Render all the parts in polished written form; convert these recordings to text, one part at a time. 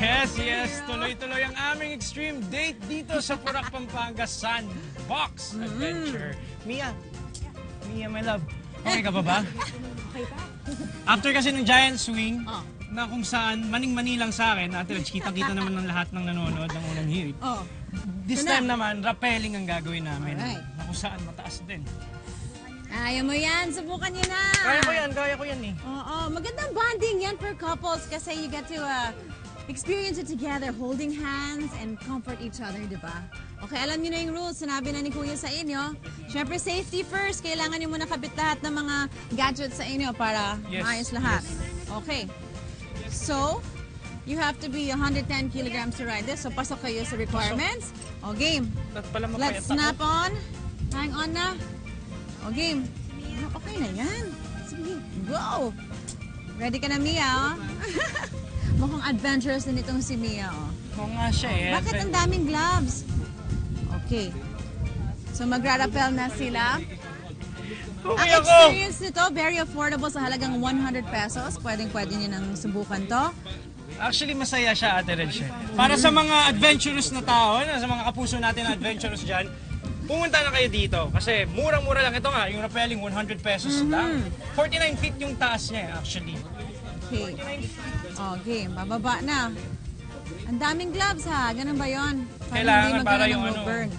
Yes. Tuloy-tuloy ang aming extreme date dito sa Porac, Pampanga Sandbox Adventure. Mia, my love. Okay ka pa ba? Okay pa. After kasi ng giant swing, na kung saan maning-mani lang sa akin, Ate Reg, kita-kita naman ng lahat ng nanonood ng unang hirit. This time naman, rappelling ang gagawin namin. Na kung saan mataas din. Ayaw mo yan, subukan nyo na. Kaya ko yan eh. Oo, magandang bonding yan for couples kasi you get to experience it together, holding hands and comfort each other, di ba? Okay, alam niyo na yung rules, sinabi na ni Kuya sa inyo. Siyempre, safety first, kailangan niyo muna kabit lahat ng mga gadgets sa inyo para maayos lahat. Okay, so, you have to be 110 kilograms to ride this, so pasok kayo sa requirements. O, game. Let's snap on. Hang on na. O, game. Okay na yan. Sige, go! Ready ka na, Mia, oh? Mukhang adventurous din itong si Mia, oh. Kung nga siya eh. Bakit ang daming gloves? Okay. So, magra-rappel na sila. Ang experience nito, very affordable sa halagang 100 pesos. Pwedeng-pwede nyo nang subukan to. Actually, masaya siya, Ate Reg. Para sa mga adventurous na tao, sa mga kapuso natin na adventurous dyan, pumunta na kayo dito. Kasi murang-mura lang ito nga. Yung rappelling, 100 pesos lang. 49 feet yung taas niya, actually. Okay. Okay, bababa na. Ang daming gloves, ha? Ganun ba yun? Kailangan para yung ano. Burn.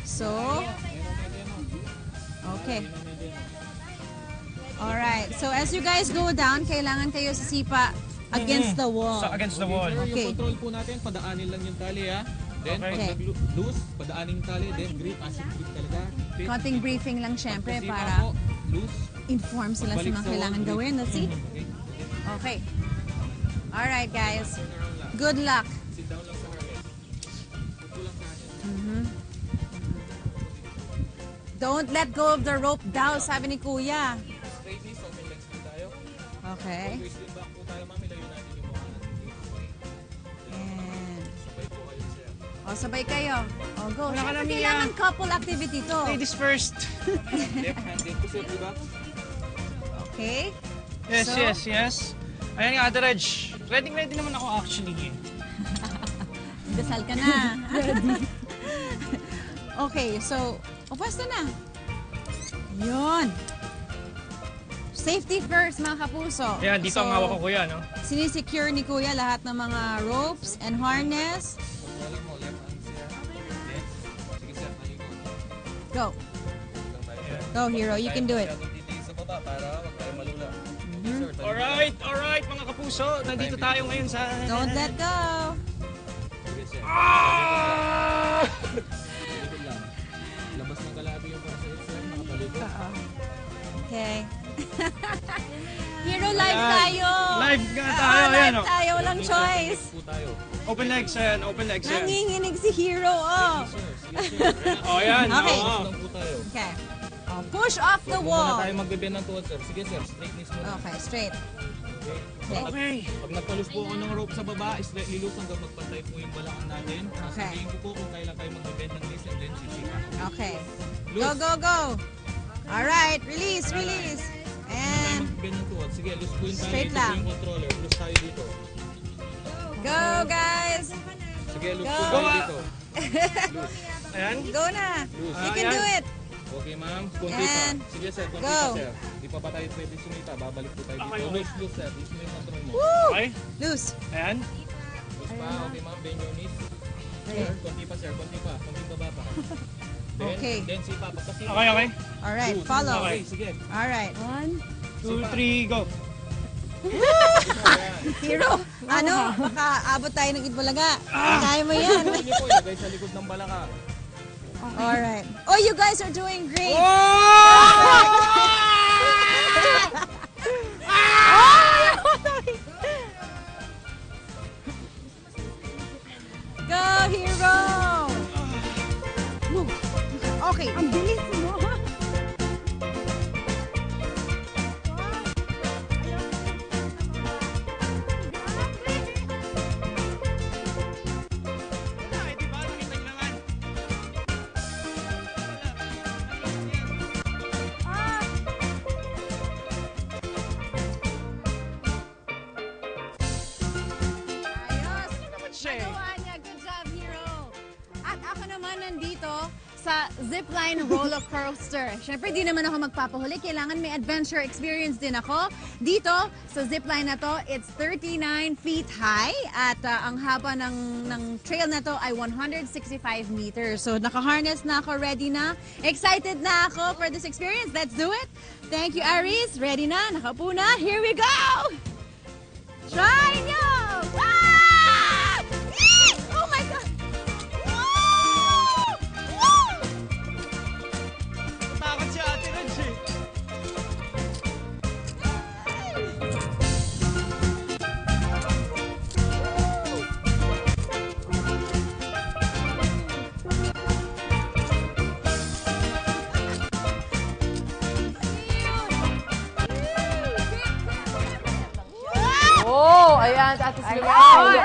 So, okay. Alright. So, as you guys go down, kailangan kayo sisipa against the wall. So, against the wall. Okay. Yung control po natin, padaanin lang yung tali, ha? Then, pag nag-loose, padaanin yung tali, then grip, acid grip talaga. Konting briefing lang syempre para inform sila sa mga kailangan gawin. Let's see. Okay. Alright, guys. Good luck. Don't let go of the rope daw, sabi ni Kuya. Okay. O, sabay kayo. O, go. Siyempre, kailangan couple activity to. Ladies first. Okay. Yes. Ayan nga, Ate Reg. Ready naman ako actually. Dasal ka na. Okay, so, pwesto na. Yun. Safety first, mga kapuso. Ayan, dito ang hawak ko, Kuya, no? Sinisecure ni Kuya lahat ng mga ropes and harness. Go. Go, hero. You can do it. Alright, mga kapuso. Nandito tayo ngayon sa... Don't let go. Labas ng kalabi yung para sa exam, nakabaligo. Okay. Hero, live tayo. Live nga tayo. Live tayo. Walang choice. Open legs yan. Nanginginig si Hero, oh. Oh, yan. Okay. Okay. Okay. Push off the wall. Huwag muna tayo magbibend ng tuhod, sir. Sige, sir. Straight knees muna. Okay, straight. Okay. Pag nagpalus po ako ng rope sa baba, slightly loose hanggang magpantay po yung balakang natin. Sasabihin ko po kung kailan kayo magbibend ng knees and then sisipa. Okay. Go. Alright, release. And magbibend ng tuhod. Sige, loose po yung tayo. Straight Ito lang. po yung controller. Loose tayo dito. go, guys. Sige, loose Go. po tayo dito. Ayan. Go na. You can do it. Okay, ma'am. Kunti pa. And Sige, sir. Kunti go. pa, sir. Di pa tayo pwede sumita. Babalik po tayo dito. Okay. Loose, sir. Loose mo yung control mo. Woo! Okay. Loose. Ayan. Loose pa. Okay, ma'am. Bend your knees. Sir, kunti pa, sir. Kunti pa. Kunti baba pa. Okay. Then, sipa. Pagkasipa. Okay. Alright, follow. Okay, sige. Alright. 2, 3, go. Hero, baka abot tayo ng Itbulaga. Kaya mo yan. Hindi po, ilagay sa likod ng balaka. Alright. Oh, you guys are doing great. Go, Hero! Okay. Ang bilis mo. sa zipline roller coaster. Siyempre, di naman ako magpapahuli. Kailangan may adventure experience din ako. Dito, sa zipline na to, it's 39 feet high at ang haba ng trail na to ay 165 meters. So, naka-harness na ako, ready na. Excited na ako for this experience. Let's do it. Thank you, Aris. Ready na? Nakaupo na. Here we go! Try nyo! Ah! Yee! Oh my God! Woo! Woo! Takot si Ate Reg eh. Oh, ayan, Ate Silvia.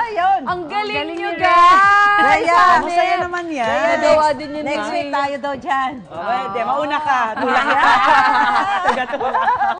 Ayun. Ang galing nyo, guys! Kaya, masaya naman yan. Kaya dawa din yun. Next week tayo daw dyan. Pwede, mauna ka. Tulak ka.